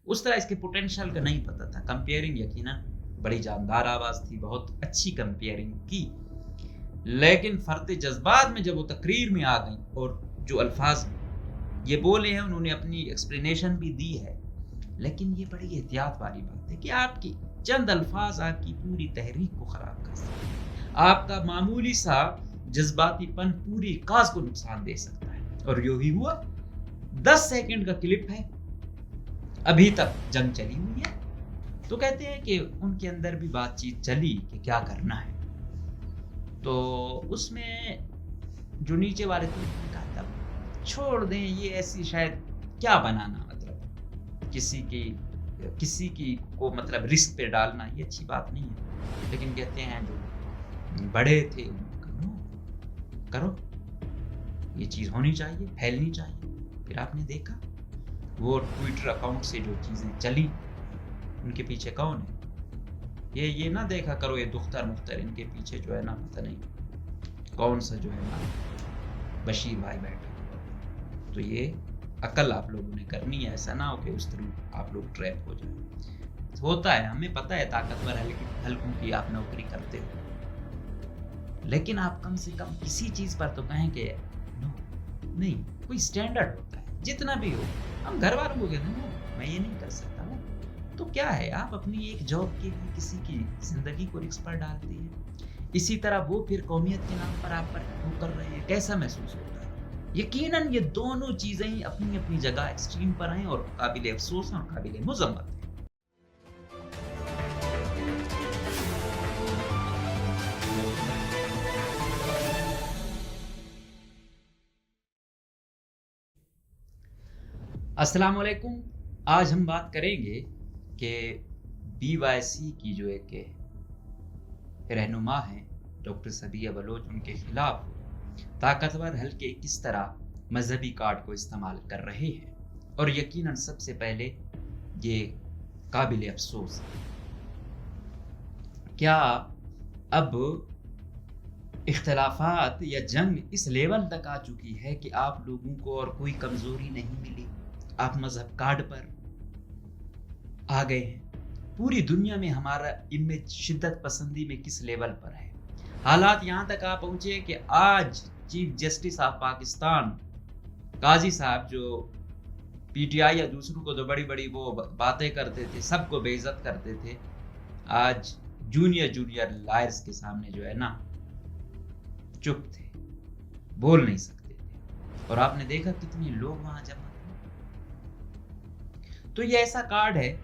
اس طرح اس کے پوٹینشیل کا نہیں پتہ تھا. کمپیئرنگ یقیناً بڑی جاندار آواز تھی, بہت اچھی کمپیئرنگ کی, لیکن فرط جذبات میں جب وہ تقریر میں آ گئیں اور جو الفاظ یہ بولے ہیں انہوں نے اپنی ایکسپلینیشن بھی دی ہے, لیکن یہ بڑی احتیاط والی بات ہے کہ آپ کی چند الفاظ آپ کی پوری تحریک کو خراب کر سکتے ہیں. آپ کا معمولی سا جذباتی پن پوری کاز کو نقصان دے سکتا ہے. اور یہی ہوا. 10 سیکنڈ کا کلپ ہے, ابھی تک جنگ چلی ہوئی ہے. تو کہتے ہیں کہ ان کے اندر بھی بات چیت چلی کہ کیا کرنا ہے. تو اس میں جو نیچے والے تھے انہوں نے کہا تھا چھوڑ دیں, یہ ایسی شاید کیا بنانا, مطلب کسی کی کو مطلب رسک پہ ڈالنا یہ اچھی بات نہیں ہے. لیکن کہتے ہیں جو بڑے تھے کرو, یہ چیز ہونی چاہیے, پھیلنی چاہیے. پھر آپ نے دیکھا وہ ٹویٹر اکاؤنٹ سے جو چیزیں چلی, ان کے پیچھے کون ہے. یہ نہ دیکھا کرو یہ دختر مختر, ان کے پیچھے جو ہے نا پتہ نہیں کون سا جو ہے نا بشیر بھائی بیٹھا. تو یہ عقل آپ لوگوں نے کرنی ہے, ایسا نہ ہو کہ اس طرح آپ لوگ ٹریپ ہو جائیں. ہوتا ہے, ہمیں پتہ ہے طاقتور حلقوں کی آپ نوکری کرتے ہو, لیکن آپ کم سے کم کسی چیز پر تو کہیں کہ نہیں, کوئی سٹینڈرڈ ہوتا ہے جتنا بھی ہو. ہم گھر والوں کو کہتے ہیں میں یہ نہیں کر سکتا ہوں, تو کیا ہے آپ اپنی ایک جاب کے لیے کسی کی زندگی کو رسک پر ڈالتے ہیں. اسی طرح وہ پھر قومیت کے نام پر آپ پر وہ کر رہے ہیں, کیسا محسوس ہوتا ہے. یقیناً یہ دونوں چیزیں اپنی اپنی جگہ ایکسٹریم پر ہیں اور قابل افسوس ہیں اور قابل مذمت ہیں. السلام علیکم. آج ہم بات کریں گے کہ BYC کی جو ایک رہنما ہیں ڈاکٹر صبیہ بلوچ, ان کے خلاف طاقتور حلقے کس طرح مذہبی کارڈ کو استعمال کر رہے ہیں. اور یقیناً سب سے پہلے یہ قابل افسوس ہے. کیا اب اختلافات یا جنگ اس لیول تک آ چکی ہے کہ آپ لوگوں کو اور کوئی کمزوری نہیں ملی, آپ مذہب کارڈ پر آ گئے ہیں. پوری دنیا میں ہمارا امیج شدت پسندی میں کس لیول پر ہے. حالات یہاں تک آ پہنچے کہ آج چیف جسٹس آف پاکستان قاضی صاحب جو PTI یا دوسروں کو تو بڑی بڑی وہ باتیں کرتے تھے, سب کو بے عزت کرتے تھے, آج جونیئر لائرز کے سامنے جو ہے نا چپ تھے, بول نہیں سکتے تھے. اور آپ نے دیکھا کتنے لوگ وہاں جمع تھے. تو یہ ایسا کارڈ ہے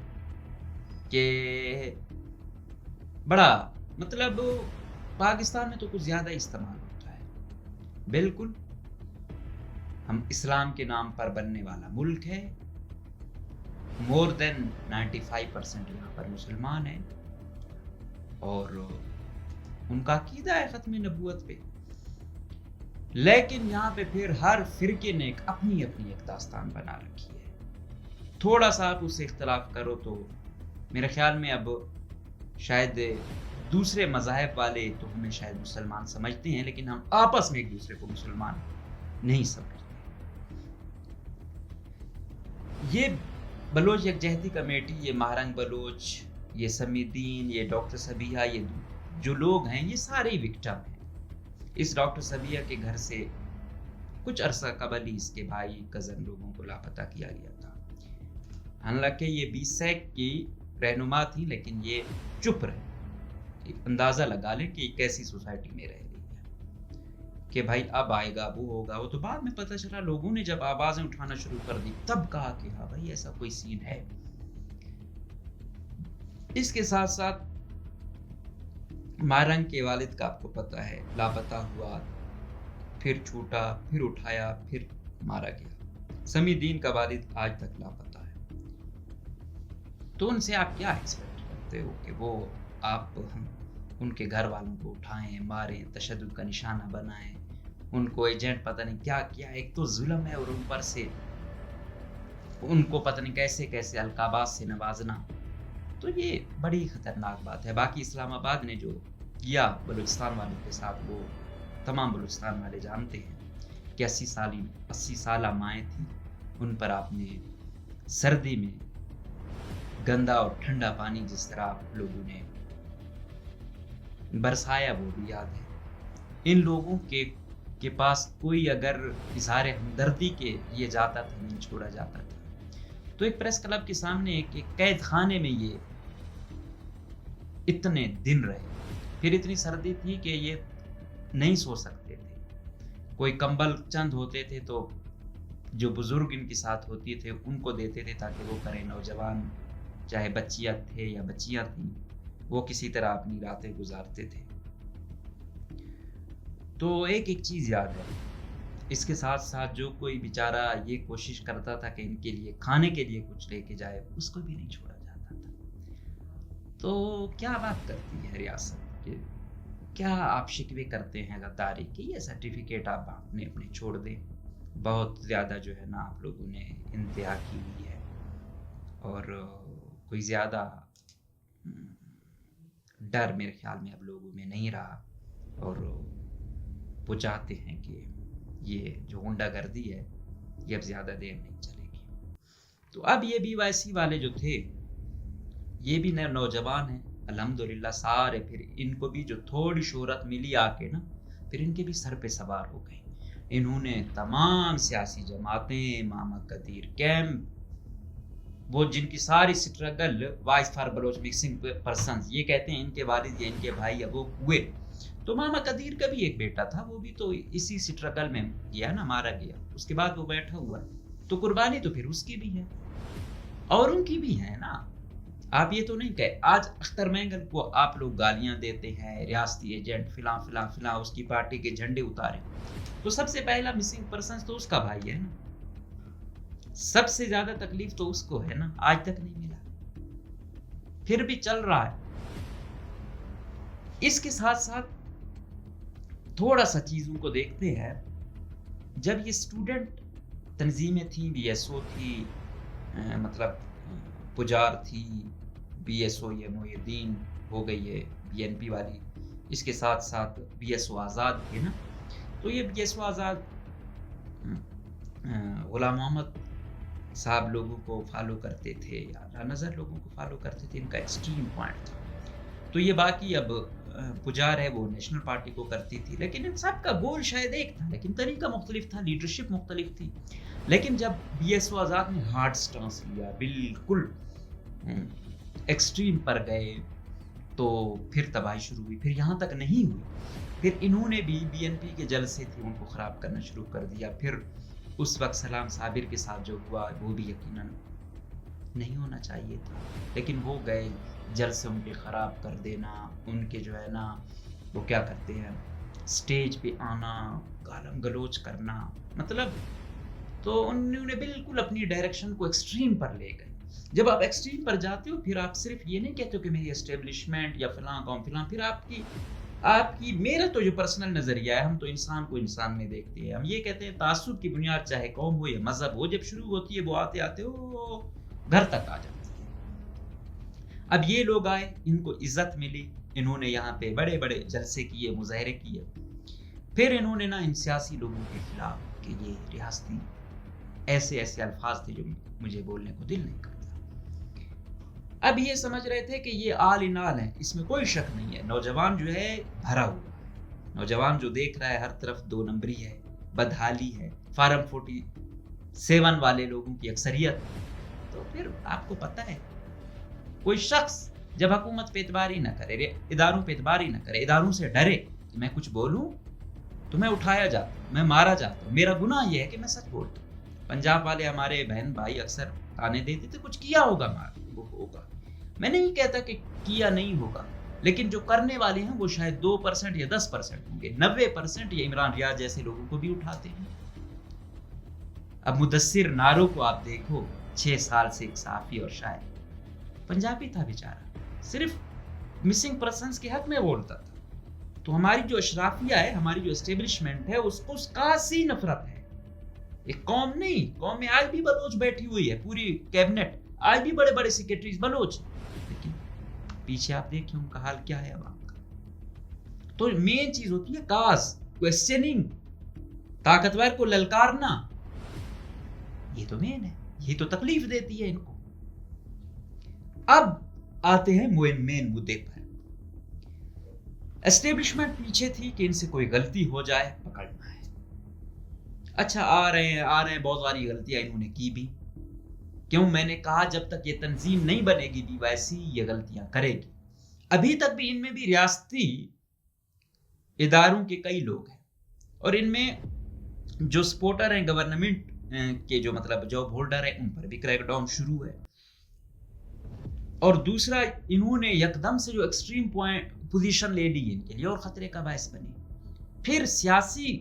کہ بڑا مطلب پاکستان میں تو کچھ زیادہ استعمال ہوتا ہے. بالکل ہم اسلام کے نام پر بننے والا ملک ہے, مور دین 95% یہاں پر مسلمان ہیں, اور ان کا عقیدہ ہے ختم نبوت پہ. لیکن یہاں پہ پھر ہر فرقے نے اپنی ایک داستان بنا رکھی ہے. تھوڑا سا آپ اس سے اختلاف کرو تو میرے خیال میں اب شاید دوسرے مذاہب والے تو ہمیں شاید مسلمان سمجھتے ہیں, لیکن ہم آپس میں ایک دوسرے کو مسلمان نہیں سمجھتے. یہ بلوچ یکجہتی کمیٹی, یہ مہرنگ بلوچ, یہ سمی الدین, یہ ڈاکٹر صبیہ, یہ جو لوگ ہیں یہ سارے وکٹم ہیں. اس ڈاکٹر صبیہ کے گھر سے کچھ عرصہ قبل ہی اس کے بھائی کزن لوگوں کو لاپتہ کیا گیا تھا. حالانکہ یہ BSEC کی رہنما تھی, لیکن یہ چپ رہے. اندازہ لگا لیں کہ کیسی سوسائٹی میں رہ رہی ہے کہ بھائی اب آئے گا, وہ ہوگا. وہ تو بعد میں پتہ چلا, لوگوں نے جب آوازیں اٹھانا شروع کر دی تب کہا کہ ہاں بھائی ایسا کوئی سین ہے. اس کے ساتھ ساتھ مہرنگ کے والد کا آپ کو پتہ ہے لاپتہ ہوا, پھر چھوٹا, پھر اٹھایا, پھر مارا گیا. سمی الدین کا والد آج تک لاپتہ ہے. تو ان سے آپ کیا ایکسپیکٹ کرتے ہو کہ وہ آپ ان کے گھر والوں کو اٹھائیں, ماریں, تشدد کا نشانہ بنائیں, ان کو ایجنٹ پتہ نہیں کیا کیا. ایک تو ظلم ہے, اور اوپر سے ان کو پتہ نہیں کیسے کیسے القابات سے نوازنا. تو یہ بڑی خطرناک بات ہے. باقی اسلام آباد نے جو کیا بلوچستان والوں کے ساتھ, وہ تمام بلوچستان والے جانتے ہیں کہ 80 سالہ مائیں تھیں, ان پر آپ نے سردی میں گندا اور ٹھنڈا پانی جس طرح آپ لوگوں نے برسایا وہ بھی یاد ہے. ان لوگوں کے پاس کوئی اگر اظہار ہمدردی کے لیے جاتا تھا نہیں چھوڑا جاتا تھا. تو ایک پریس کلب کے سامنے ایک قید خانے میں یہ اتنے دن رہے. پھر اتنی سردی تھی کہ یہ نہیں سو سکتے تھے. کوئی کمبل چند ہوتے تھے تو جو بزرگ ان کے ساتھ ہوتی تھے ان کو دیتے تھے تاکہ وہ کریں. نوجوان چاہے بچیاں تھے یا بچیاں تھیں وہ کسی طرح اپنی راتیں گزارتے تھے. تو ایک چیز یاد ہے, اس کے ساتھ ساتھ جو کوئی بیچارہ یہ کوشش کرتا تھا کہ ان کے لیے کھانے کے لیے کچھ لے کے جائے اس کو بھی نہیں چھوڑا جاتا تھا. تو کیا بات کرتی ہے ریاست کہ کیا آپ شکوے کرتے ہیں غداری کہ یہ سرٹیفکیٹ آپ اپنے چھوڑ دیں. بہت زیادہ جو ہے نا آپ لوگوں نے انتہا کی ہوئی ہے اور کوئی زیادہ ڈر میرے خیال میں اب لوگوں میں نہیں رہا اور وہ چاہتے ہیں کہ یہ جو غنڈہ گردی ہے یہ اب زیادہ دیر نہیں چلے گی. تو اب یہ بی وائی سی والے جو تھے یہ بھی نوجوان ہیں الحمدللہ سارے. پھر ان کو بھی جو تھوڑی شہرت ملی آ کے نا پھر ان کے بھی سر پہ سوار ہو گئے. انہوں نے تمام سیاسی جماعتیں, محمد قدیر کیمپ, وہ جن کی ساری struggle voice for Baloch missing persons یہ کہتے ہیں ان کے والد یا ان کے بھائی اب وہ ہوئے. تو محمد قدیر کا بھی ایک بیٹا تھا وہ بھی تو اسی سٹرگل میں گیا نا, مارا گیا. اس کے بعد وہ بیٹھا ہوا تو قربانی تو پھر اس کی بھی ہے اور ان کی بھی ہے نا. آپ یہ تو نہیں کہ آج اختر مینگل کو آپ لوگ گالیاں دیتے ہیں ریاستی ایجنٹ فلاں فلاں فلاں اس کی پارٹی کے جھنڈے اتارے. تو سب سے پہلا مسنگ پرسن تو اس کا بھائی ہے نا. سب سے زیادہ تکلیف تو اس کو ہے نا, آج تک نہیں ملا پھر بھی چل رہا ہے. اس کے ساتھ ساتھ تھوڑا سا چیزوں کو دیکھتے ہیں. جب یہ اسٹوڈنٹ تنظیمیں تھیں, بی ایس او تھی, مطلب پجار تھی, بی ایس او یہ محی الدین ہو گئی ہے بی این پی والی, اس کے ساتھ ساتھ بی ایس او آزاد تھے نا. تو یہ بی ایس او آزاد غلام محمد صاحب لوگوں کو فالو کرتے تھے یا نظر لوگوں کو فالو کرتے تھے, ان کا ایکسٹریم پوائنٹ تھا. تو یہ باقی اب پجار ہے وہ نیشنل پارٹی کو کرتی تھی, لیکن ان سب کا گول شاید ایک تھا لیکن طریقہ مختلف تھا, لیڈرشپ مختلف تھی. لیکن جب بی ایس او آزاد نے ہارڈ سٹانس لیا, بالکل ایکسٹریم پر گئے, تو پھر تباہی شروع ہوئی. پھر یہاں تک نہیں ہوئی, پھر انہوں نے بھی بی این پی کے جلسے تھے ان کو خراب کرنا شروع کر دیا. پھر اس وقت سلام صابر کے ساتھ جو ہوا وہ بھی یقیناً نہیں ہونا چاہیے تھا, لیکن وہ گئے جلسے ان کے خراب کر دینا. ان کے جو ہے نا وہ کیا کرتے ہیں سٹیج پہ آنا, گالم گلوچ کرنا, مطلب تو انہوں نے بالکل اپنی ڈائریکشن کو ایکسٹریم پر لے گئے. جب آپ ایکسٹریم پر جاتے ہو پھر آپ صرف یہ نہیں کہتے ہو کہ میری اسٹیبلشمنٹ یا فلاں قوم فلاں, پھر آپ کی میرا تو جو پرسنل نظریہ ہے, ہم تو انسان کو انسان میں دیکھتے ہیں. ہم یہ کہتے ہیں تعصب کی بنیاد چاہے قوم ہو یا مذہب ہو, جب شروع ہوتی ہے وہ آتے آتے ہو گھر تک آ جاتی ہے. اب یہ لوگ آئے, ان کو عزت ملی, انہوں نے یہاں پہ بڑے بڑے جلسے کیے, مظاہرے کیے. پھر انہوں نے نا ان سیاسی لوگوں کے خلاف کہ یہ ریاستی ایسے الفاظ تھے جو مجھے بولنے کو دل نہیں کرتا. اب یہ سمجھ رہے تھے کہ یہ آل ان آل ہے, اس میں کوئی شک نہیں ہے. نوجوان جو ہے بھرا ہوا, نوجوان جو دیکھ رہا ہے ہر طرف 2 نمبری ہے, بدحالی ہے, فارم 47 والے لوگوں کی اکثریت. تو پھر آپ کو پتہ ہے کوئی شخص جب حکومت پہ اعتبار ہی نہ کرے, اداروں پہ اعتبار ہی نہ کرے, اداروں سے ڈرے کہ میں کچھ بولوں تو میں اٹھایا جاتا ہوں, میں مارا جاتا ہوں, میرا گناہ یہ ہے کہ میں سچ بولتا ہوں. پنجاب والے ہمارے بہن بھائی اکثر تانے دیتے تھے کچھ کیا ہوگا, وہ ہوگا. میں نہیں کہتا کہ کیا نہیں ہوگا, لیکن جو کرنے والے ہیں وہ شاید 2% یا 10% ہوں گے. 90% یہ عمران ریاض جیسے لوگوں کو بھی اٹھاتے ہیں. اب مدثر نارو کو آپ دیکھو, 6 سال سے ایک صحافی اور شاعر, پنجابی تھا بیچارہ, صرف مسنگ پرسنز کے حق میں بولتا تھا. تو ہماری جو اشرافیہ ہے, ہماری جو اسٹیبلشمنٹ ہے, اس کو کاسی نفرت ہے. ایک قوم نہیں, قوم میں آج بھی بلوچ بیٹھی ہوئی ہے, پوری کیبنٹ آج بھی بڑے بڑے سیکرٹریز بلوچ, لیکن پیچھے آپ دیکھیں ان کا حال کیا ہے عوام کا. تو مین چیز ہوتی ہے کاز, کوسچننگ, طاقتور کو للکارنا, یہ تو مین ہے, یہ تو تکلیف دیتی ہے ان کو. اب آتے ہیں مین مدے پر۔ اسٹیبلشمنٹ پیچھے تھی کہ ان سے کوئی غلطی ہو جائے پکڑنا ہے۔ اچھا آ رہے ہیں بہت ساری غلطیاں انہوں نے کی بھی، کیوں میں نے کہا جب تک یہ تنظیم نہیں بنے گی ڈی وائی سی یہ غلطیاں کرے گی۔ ابھی تک بھی ان میں بھی ریاستی اداروں کے کئی لوگ ہیں، اور ان میں جو سپورٹر ہیں گورنمنٹ کے، جو مطلب جاب ہولڈر ہیں، ان پر بھی کریک ڈاؤن شروع ہے۔ اور دوسرا انہوں نے یکدم سے جو ایکسٹریم پوزیشن لے لی ان کے لیے اور خطرے کا باعث بنی۔ پھر سیاسی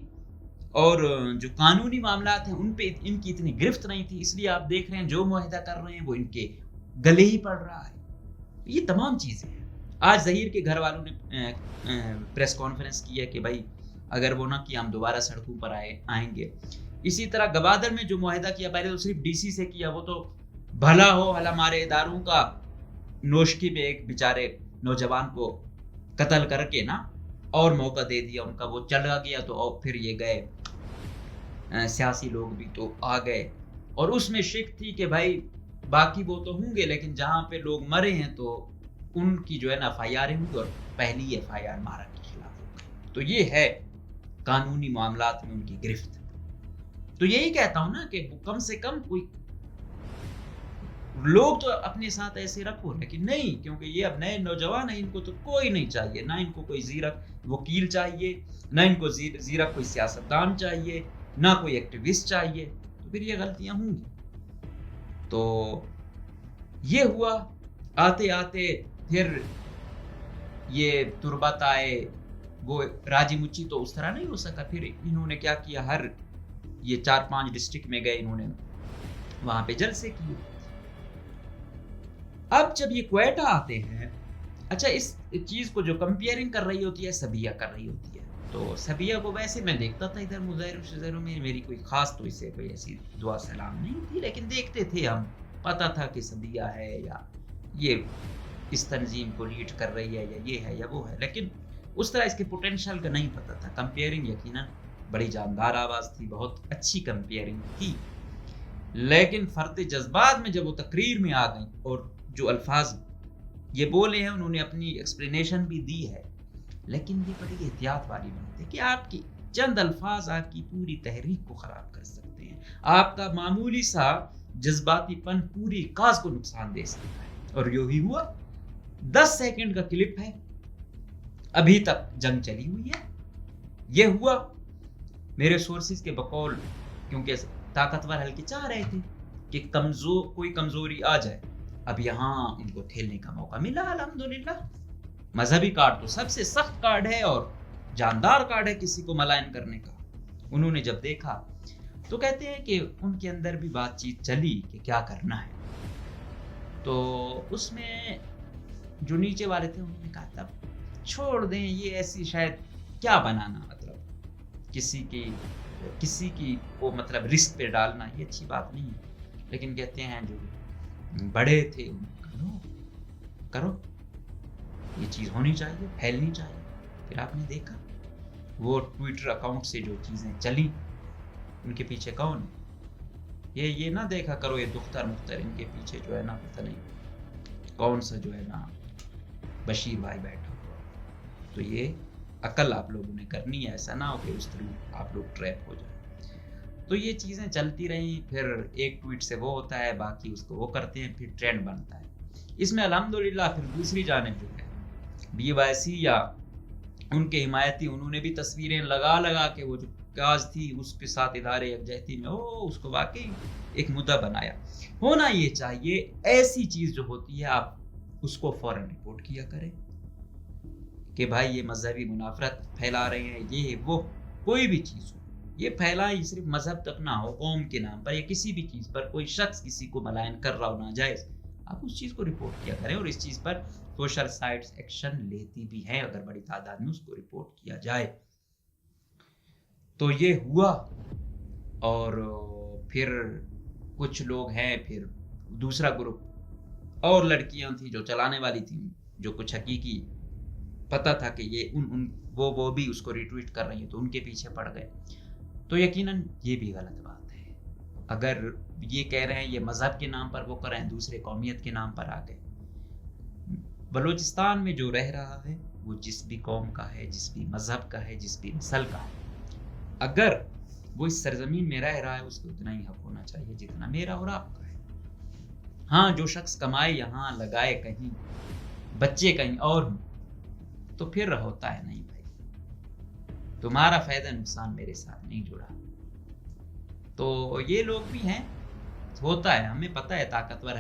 اور جو قانونی معاملات ہیں ان پہ ان کی اتنی گرفت نہیں تھی، اس لیے آپ دیکھ رہے ہیں جو معاہدہ کر رہے ہیں وہ ان کے گلے ہی پڑ رہا ہے۔ یہ تمام چیزیں ہیں۔ آج ظہیر کے گھر والوں نے پریس کانفرنس کی ہے کہ بھائی اگر وہ نہ کیا ہم دوبارہ سڑکوں پر آئیں گے۔ اسی طرح گوادر میں جو معاہدہ کیا پہلے تو صرف ڈی سی سے کیا، وہ تو بھلا ہو ہمارے اداروں کا، نوشکی میں ایک بیچارے نوجوان کو قتل کر کے نا اور موقع دے دیا ان کا، وہ چلا گیا تو اور پھر یہ گئے سیاسی لوگ بھی تو آ گئے، اور اس میں شک تھی کہ بھائی باقی وہ تو ہوں گے لیکن جہاں پہ لوگ مرے ہیں تو ان کی جو ہے نا ایف آئی آر ہوں گی، اور پہلی ایف آئی آر مارا کے خلاف ہوگی۔ تو یہ ہے قانونی معاملات میں ان کی گرفت۔ تو یہی کہتا ہوں نا کہ کم سے کم کوئی لوگ تو اپنے ساتھ ایسے رکھو، لیکن نہیں، کیونکہ یہ اب نئے نوجوان ہیں، ان کو تو کوئی نہیں چاہیے، نہ ان کو کوئی زیرک وکیل چاہیے، نہ ان کو زیرک کوئی سیاستدان چاہیے، نہ کوئی ایکٹیوسٹ چاہیے، تو پھر یہ غلطیاں ہوں گی۔ تو یہ ہوا، آتے آتے پھر یہ تربت آئے، وہ راجی مچی تو اس طرح نہیں ہو سکا۔ پھر انہوں نے کیا کیا، ہر یہ 4-5 ڈسٹرکٹ میں گئے، انہوں نے وہاں پہ جلسے کیے۔ اب جب یہ کوئٹہ آتے ہیں، اچھا اس چیز کو جو کمپیئرنگ کر رہی ہوتی ہے سبیہ کر رہی ہوتی ہے، تو سبیہ کو ویسے میں دیکھتا تھا ادھر مظاہروں میں، میری کوئی خاص تو اس سے کوئی ایسی دعا سلام نہیں تھی، لیکن دیکھتے تھے ہم، پتا تھا کہ سبیہ ہے یا یہ اس تنظیم کو لیڈ کر رہی ہے یا یہ ہے یا وہ ہے، لیکن اس طرح اس کے پوٹینشیل کا نہیں پتا تھا۔ کمپیئرنگ یقیناً بڑی جاندار آواز تھی، بہت اچھی کمپیئرنگ تھی، لیکن فرط جذبات میں جب وہ تقریر میں آ گئیں اور جو الفاظ یہ بولے ہیں انہوں نے اپنی ایکسپلینیشن بھی دی ہے، لیکن یہ بڑی احتیاط والی بات ہے کہ آپ کی چند الفاظ آپ کی پوری تحریک کو خراب کر سکتے ہیں، آپ کا معمولی سا جذباتی پن پوری کاز کو نقصان دے سکتا ہے۔ اور یہی ہوا، 10 سیکنڈ کا کلپ ہے، ابھی تک جنگ چلی ہوئی ہے۔ یہ ہوا میرے سورسز کے بقول، کیونکہ طاقتور ہلکے چاہ رہے تھے کہ کوئی کمزوری آ جائے، اب یہاں ان کو کھیلنے کا موقع ملا الحمدللہ۔ مذہبی کارڈ تو سب سے سخت کارڈ ہے اور جاندار کارڈ ہے کسی کو ملائن کرنے کا۔ انہوں نے جب دیکھا تو کہتے ہیں کہ ان کے اندر بھی بات چیت چلی کہ کیا کرنا ہے، تو اس میں جو نیچے والے تھے انہوں نے کہا تب چھوڑ دیں، یہ ایسی شاید کیا بنانا، مطلب کسی کی وہ مطلب رسک پہ ڈالنا یہ اچھی بات نہیں ہے، لیکن کہتے ہیں جو بڑے تھے کرو، یہ چیز ہونی چاہیے، پھیلنی چاہیے۔ پھر آپ نے دیکھا وہ ٹویٹر اکاؤنٹ سے جو چیزیں چلی، ان کے پیچھے کون ہے، یہ نہ دیکھا کرو، یہ دختر مختر ان کے پیچھے جو ہے نا پتہ نہیں کون سا جو ہے نا بشیر بھائی بیٹھا ہوا، تو یہ عقل آپ لوگوں نے کرنی ہے، ایسا نہ ہو کہ اس طرح آپ لوگ ٹریپ ہو جائیں۔ تو یہ چیزیں چلتی رہیں، پھر ایک ٹویٹ سے وہ ہوتا ہے، باقی اس کو وہ کرتے ہیں، پھر ٹرینڈ بنتا ہے۔ اس میں الحمدللہ پھر دوسری جانب جو ہے ڈی وائی سی یا ان کے حمایتی، انہوں نے بھی تصویریں لگا کے وہ جو کاز تھی اس کے ساتھ ادارے یکجہتی میں اس کو واقعی ایک مدعا بنایا۔ ہونا یہ چاہیے، ایسی چیز جو ہوتی ہے آپ اس کو فوراً رپورٹ کیا کریں کہ بھائی یہ مذہبی منافرت پھیلا رہے ہیں، یہ وہ کوئی بھی چیز ہو، یہ پھیلائیں، صرف مذہب تک نہ ہو، قوم کے نام پر یا کسی بھی چیز پر کوئی شخص کسی کو ملائن کر رہا ہو ناجائز، آپ اس چیز کو رپورٹ کیا کریں، اور اس چیز پر سوشل سائٹس ایکشن لیتی بھی ہیں اگر بڑی تعداد میں اس کو رپورٹ کیا جائے۔ تو یہ ہوا، اور پھر کچھ لوگ ہیں، پھر دوسرا گروپ اور لڑکیاں تھیں جو چلانے والی تھیں، جو کچھ حقیقی پتہ تھا کہ یہ وہ بھی اس کو ریٹویٹ کر رہی ہیں، تو ان کے پیچھے پڑ گئے۔ تو یقیناً یہ بھی غلط بات ہے، اگر یہ کہہ رہے ہیں یہ مذہب کے نام پر وہ کریں، دوسرے قومیت کے نام پر آ گئے، بلوچستان میں جو رہ رہا ہے وہ جس بھی قوم کا ہے، جس بھی مذہب کا ہے، جس بھی نسل کا ہے، اگر وہ اس سرزمین میں رہ رہا ہے اس کو اتنا ہی حق ہونا چاہیے جتنا میرا اور آپ کا ہے۔ ہاں، جو شخص کمائے یہاں، لگائے کہیں، بچے کہیں اور ہوں، تو پھر ہوتا ہے نہیں بھائی، تمہارا فائدہ نقصان میرے ساتھ نہیں جڑا۔ تو یہ لوگ بھی ہیں، ہوتا ہے، ہمیں پتہ ہے طاقتور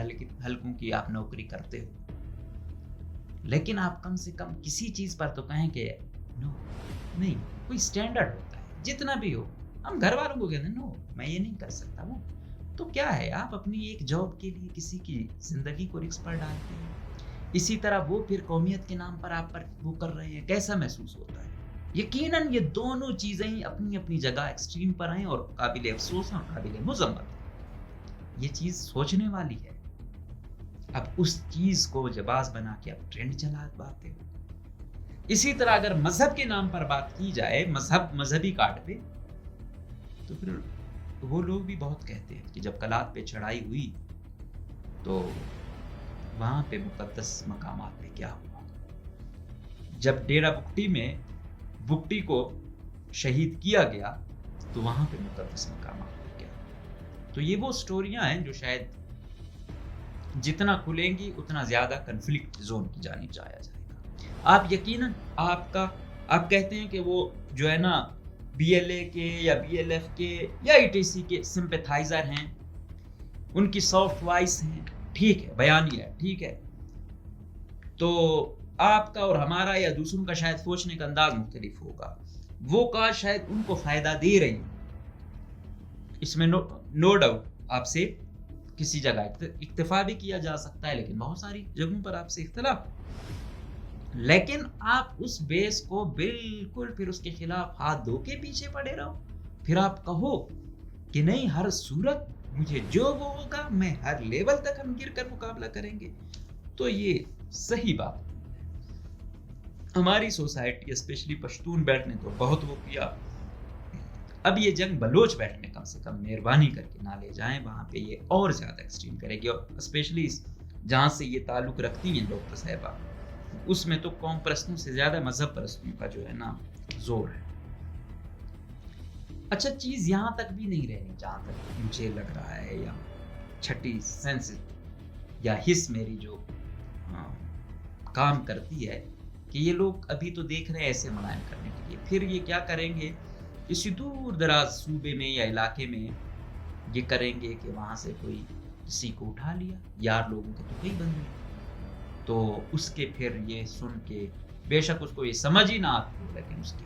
حلقوں کی آپ نوکری کرتے ہو، لیکن آپ کم سے کم کسی چیز پر تو کہیں کہ نو، نہیں، کوئی سٹینڈرڈ ہوتا ہے جتنا بھی ہو۔ ہم گھر والوں کو کہتے ہیں نو میں یہ نہیں کر سکتا، وہ تو کیا ہے، آپ اپنی ایک جاب کے لیے کسی کی زندگی کو رسک پر ڈالتے ہیں، اسی طرح وہ پھر قومیت کے نام پر آپ پر وہ کر رہے ہیں، کیسا محسوس ہوتا ہے؟ یقیناً یہ دونوں چیزیں اپنی اپنی جگہ ایکسٹریم پر ہیں اور قابل افسوس ہیں، قابل مذمت، یہ چیز سوچنے والی ہے۔ اب اس چیز کو جباز بنا کے اب ٹرینڈ چلا باتے ہو۔ اسی طرح اگر مذہب کے نام پر بات کی جائے، مذہبی کارڈ پہ، تو پھر وہ لوگ بھی بہت کہتے ہیں کہ جب کلات پہ چڑھائی ہوئی تو وہاں پہ مقدس مقامات پہ کیا ہوا، جب ڈیرہ بگٹی میں بگٹی کو شہید کیا گیا تو وہاں پہ مقدس مقامات پہ کیا۔ تو یہ وہ سٹوریاں ہیں جو شاید جتنا کھلیں گی اتنا زیادہ کنفلکٹ زون کی جانب جایا جائے گا۔ آپ یقیناً آپ کہتے ہیں کہ وہ جو ہے نا بی ایل اے کے یا بی ایل ایف کے یا ای ٹی سی کے سمپیتھائزر ہیں، ان کی سافٹ وائس ہیں، ٹھیک ہے، بیانی ہے، ٹھیک ہے، تو آپ کا اور ہمارا یا دوسروں کا شاید سوچنے کا انداز مختلف ہوگا۔ وہ کاج شاید ان کو فائدہ دے رہی، اس میں نو ڈاؤٹ آپ سے کسی جگہ اکتفا بھی کیا جا سکتا ہے، لیکن بہت ساری جگہوں پر آپ سے اختلاف، لیکن آپ اس بیس کو بالکل پھر اس کے خلاف ہاتھ دھو کے پیچھے پڑے رہو، پھر آپ کہو کہ نہیں، ہر صورت مجھے جو وہ ہوگا میں ہر لیول تک ہم گر کر مقابلہ کریں گے، تو یہ صحیح بات ہے۔ ہماری سوسائٹی اسپیشلی پشتون بیلٹ نے تو بہت وہ کیا، اب یہ جنگ بلوچ بیلٹ میں کم سے کم مہربانی کر کے نہ لے جائیں، وہاں پہ یہ اور زیادہ ایکسٹریم کرے گی، اور اسپیشلی جہاں سے یہ تعلق رکھتی ہیں ڈاکٹر صاحبہ، اس میں تو قوم پرستوں سے زیادہ مذہب پرستوں کا جو ہے نا زور ہے۔ اچھا، چیز یہاں تک بھی نہیں رہنی جہاں تک مجھے لگ رہا ہے، یا چھٹی سینس یا حس میری جو کام کرتی ہے کہ یہ لوگ ابھی تو دیکھ رہے ہیں ایسے ملائم کرنے کے لیے، پھر یہ کیا کریں گے، کسی دور دراز صوبے میں یا علاقے میں یہ کریں گے کہ وہاں سے کوئی کسی کو اٹھا لیا، یار لوگوں کے تو کئی بندے، تو اس کے پھر یہ سن کے بے شک اس کو یہ سمجھ ہی نہ آتی ہو، لیکن اس کے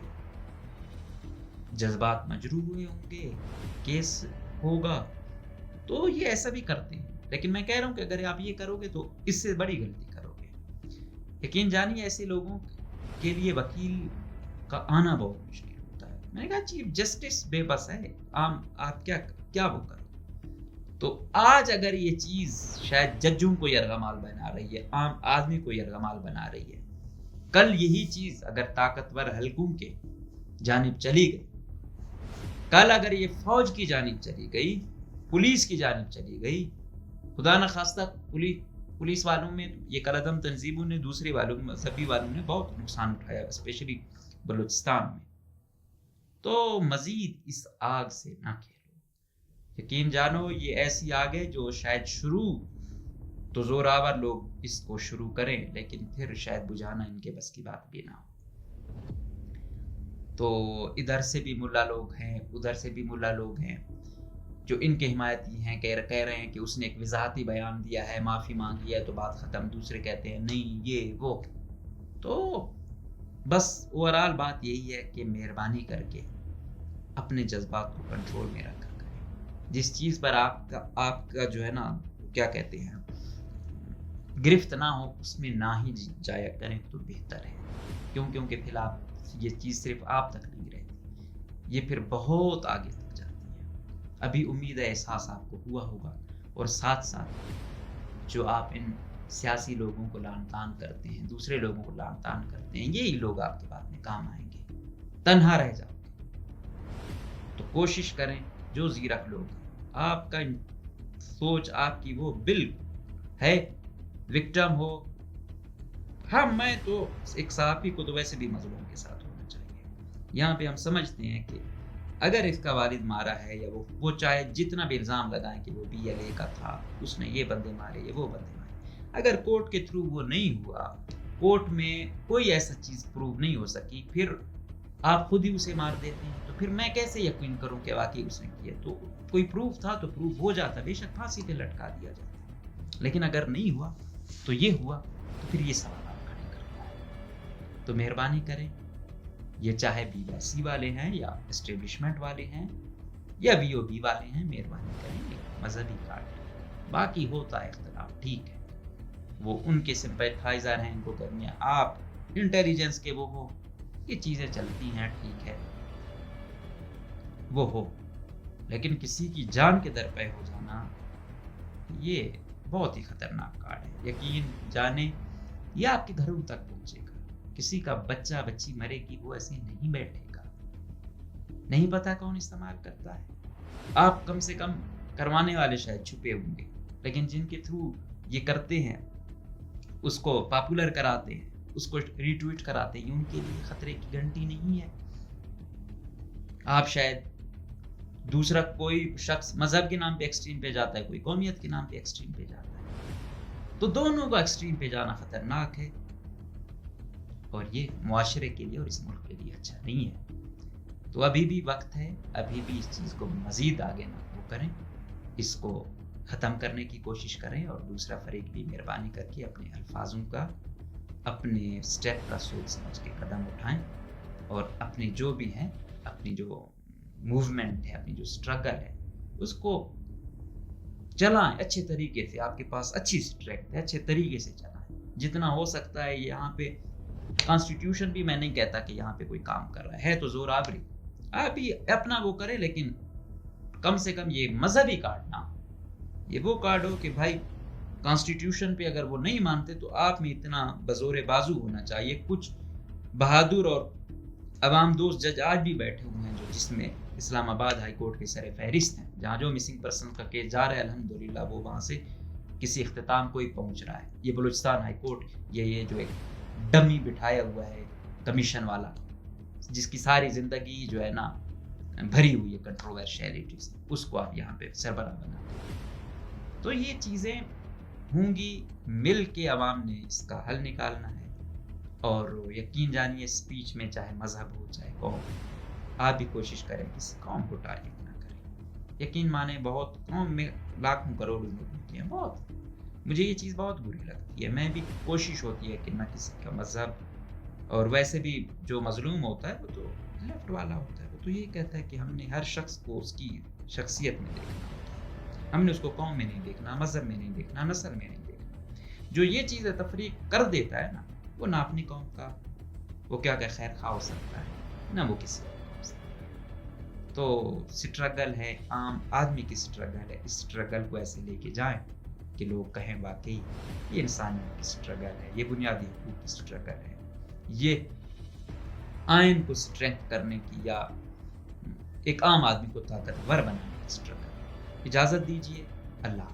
جذبات مجروح ہوئے ہوں گے، کیس ہوگا، تو یہ ایسا بھی کرتے ہیں۔ لیکن میں کہہ رہا ہوں کہ اگر آپ یہ کرو گے تو اس سے بڑی غلطی کرو گے۔ یقین جانیے ایسے لوگوں کے لیے وکیل کا آنا بہت مشکل ہوتا ہے۔ میں نے کہا چیف جسٹس بے بس ہے، آپ کیا وہ کرو۔ تو آج اگر یہ چیز شاید ججوں کو یرغمال بنا رہی ہے، عام آدمی کو یرغمال بنا رہی ہے، کل یہی چیز اگر طاقتور حلقوں کے جانب چلی گئی، کل اگر یہ فوج کی جانب چلی گئی، پولیس کی جانب چلی گئی، خدا نخواستہ پولیس والوں میں یہ کالعدم تنظیموں نے، دوسرے والوں مذہبی والوں نے بہت نقصان اٹھایا، اسپیشلی بلوچستان میں، تو مزید اس آگ سے نہ کھیلو۔ یقین جانو یہ ایسی آگ ہے جو شاید شروع تو زوراور لوگ اس کو شروع کریں، لیکن پھر شاید بجھانا ان کے بس کی بات بھی نہ ہو۔ تو ادھر سے بھی ملا لوگ ہیں، ادھر سے بھی ملا لوگ ہیں جو ان کے حمایتی ہیں، کہہ رہے ہیں کہ اس نے ایک وضاحتی بیان دیا ہے، معافی مانگی ہے تو بات ختم، دوسرے کہتے ہیں نہیں یہ وہ۔ تو بس اوورآل بات یہی ہے کہ مہربانی کر کے اپنے جذبات کو کنٹرول میں رکھا کریں، جس چیز پر آپ کا جو ہے نا کیا کہتے ہیں گرفت نہ ہو، اس میں نہ ہی جایا کریں تو بہتر ہے، کیونکہ پھر یہ چیز صرف آپ تک نہیں رہتی، یہ پھر بہت آگے تک جاتی ہے۔ ابھی امید ہے احساس آپ کو ہوا ہوگا، اور ساتھ ساتھ جو آپ ان سیاسی لوگوں کو لعن طعن کرتے ہیں، دوسرے لوگوں کو لعن طعن کرتے ہیں، یہی لوگ آپ کے بعد میں کام آئیں گے، تنہا رہ جاؤ گے۔ تو کوشش کریں، جو زیرک لوگ آپ کا سوچ آپ کی وہ بالکل ہے، وکٹم ہو ہاں میں تو ایک صحافی کو تو ویسے بھی مظلوم کے ساتھ ہونا چاہیے. یہاں پہ ہم سمجھتے ہیں کہ اگر اس کا والد مارا ہے یا وہ چاہے جتنا بھی الزام لگائیں کہ وہ BLA کا تھا, اس نے یہ بندے مارے یہ وہ بندے مارے, اگر کورٹ کے تھرو وہ نہیں ہوا, کورٹ میں کوئی ایسا چیز پروو نہیں ہو سکی, پھر آپ خود ہی اسے مار دیتے ہیں, تو پھر میں کیسے یقین کروں کہ واقعی اس نے کیا؟ تو کوئی پروف تھا تو پروف ہو جاتا, بے شک پھانسی پہ لٹکا دیا جاتا, لیکن اگر نہیں ہوا تو یہ ہوا, تو پھر یہ سوال آپ کھڑے کرتا ہے. تو مہربانی کریں, یہ چاہے BYC والے ہیں یا اسٹیبلشمنٹ والے ہیں یا VOB والے ہیں, مہربانی کریں مذہبی کارڈ, باقی ہوتا ہے اختلاف ٹھیک ہے, وہ ان کے سمپیتھائزر ہیں, ان کو کرنی ہے, آپ انٹیلیجنس کے وہ ہو, یہ چیزیں چلتی ہیں ٹھیک ہے, وہ ہو, لیکن کسی کی جان کے در پہ ہو جانا یہ بہت ہی خطرناک کارڈ ہے. یقین جانے یہ آپ کے گھروں تک پہنچے گا, کسی کا بچہ بچی مرے گی وہ ایسے نہیں بیٹھے گا, نہیں پتا کون استعمال کرتا ہے. آپ کم سے کم کروانے والے شاید چھپے ہوں گے, لیکن جن کے تھرو یہ کرتے ہیں اس کو پاپولر کراتے ہیں, اس کو ری ٹویٹ کراتے ہیں, ان کے لیے خطرے کی گھنٹی نہیں ہے. آپ شاید دوسرا کوئی شخص مذہب کے نام پہ ایکسٹریم پہ جاتا ہے, کوئی قومیت کے نام پہ ایکسٹریم پہ جاتا ہے, تو دونوں کا ایکسٹریم پہ جانا خطرناک ہے, اور یہ معاشرے کے لیے اور اس ملک کے لیے اچھا نہیں ہے. تو ابھی بھی وقت ہے, ابھی بھی اس چیز کو مزید آگے نہ وہ کریں, اس کو ختم کرنے کی کوشش کریں, اور دوسرا فریق بھی مہربانی کر کے اپنے الفاظوں کا, اپنے اسٹیپ کا سوچ سمجھ کے قدم اٹھائیں, اور اپنے جو بھی ہیں, اپنی جو موومنٹ ہے, اپنی جو اسٹرگل ہے, اس کو چلائیں اچھے طریقے سے. آپ کے پاس اچھی اسٹریٹجی ہے, اچھے طریقے سے چلائیں جتنا ہو سکتا ہے. یہاں پہ کانسٹیٹیوشن بھی میں نہیں کہتا کہ یہاں پہ کوئی کام کر رہا ہے, تو زور آوری آپ ہی اپنا وہ کریں, لیکن کم سے کم یہ مذہبی کارڈ نہ ہو, یہ وہ کارڈ ہو کہ بھائی کانسٹیٹیوشن پہ اگر وہ نہیں مانتے تو آپ میں اتنا بزور بازو ہونا چاہیے. کچھ بہادر اور عوام دوست جج آج بھی بیٹھے ہوئے ہیں, جو جس میں اسلام آباد ہائی کورٹ کے سر فہرست ہیں, جہاں جو مسنگ پرسن کا کیس جا رہا ہے الحمدللہ وہ وہاں سے کسی اختتام کو ہی پہنچ رہا ہے. یہ بلوچستان ہائی کورٹ, یہ جو ایک ڈمی بٹھایا ہوا ہے کمیشن والا, جس کی ساری زندگی جو ہے نا بھری ہوئی ہے کنٹروورشیلٹی سے, اس کو آپ یہاں پہ سربراہ بناتے ہیں. تو یہ چیزیں ہوں گی, مل کے عوام نے اس کا حل نکالنا ہے. اور یقین جانیے اسپیچ میں چاہے مذہب ہو چاہے قوم, آپ بھی کوشش کریں کسی قوم کو ٹارگٹ نہ کریں. یقین مانیں بہت قوم میں لاکھوں کروڑوں لوگ ہوتے ہیں, بہت مجھے یہ چیز بہت بری لگتی ہے. میں بھی کوشش ہوتی ہے کہ نہ کسی کا مذہب, اور ویسے بھی جو مظلوم ہوتا ہے وہ تو لیفٹ والا ہوتا ہے, وہ تو یہ کہتا ہے کہ ہم نے ہر شخص کو اس کی شخصیت میں دیکھنا ہوتا ہے, ہم نے اس کو قوم میں نہیں دیکھنا, مذہب میں نہیں دیکھنا, نسل میں نہیں دیکھنا. جو یہ چیز تفریق کر دیتا ہے نا, وہ نہ اپنی قوم کا وہ کیا کہ خیر خواہ ہو سکتا ہے, نہ وہ کسی اور ہو سکتا ہے. تو سٹرگل ہے, عام آدمی کی سٹرگل ہے, اس سٹرگل کو ایسے لے کے جائیں کہ لوگ کہیں واقعی یہ انسانیت کی سٹرگل ہے, یہ بنیادی حقوق کی سٹرگل ہے, یہ آئین کو سٹرینتھ کرنے کی یا ایک عام آدمی کو طاقتور بنانے کی سٹرگل. اجازت دیجیے, اللہ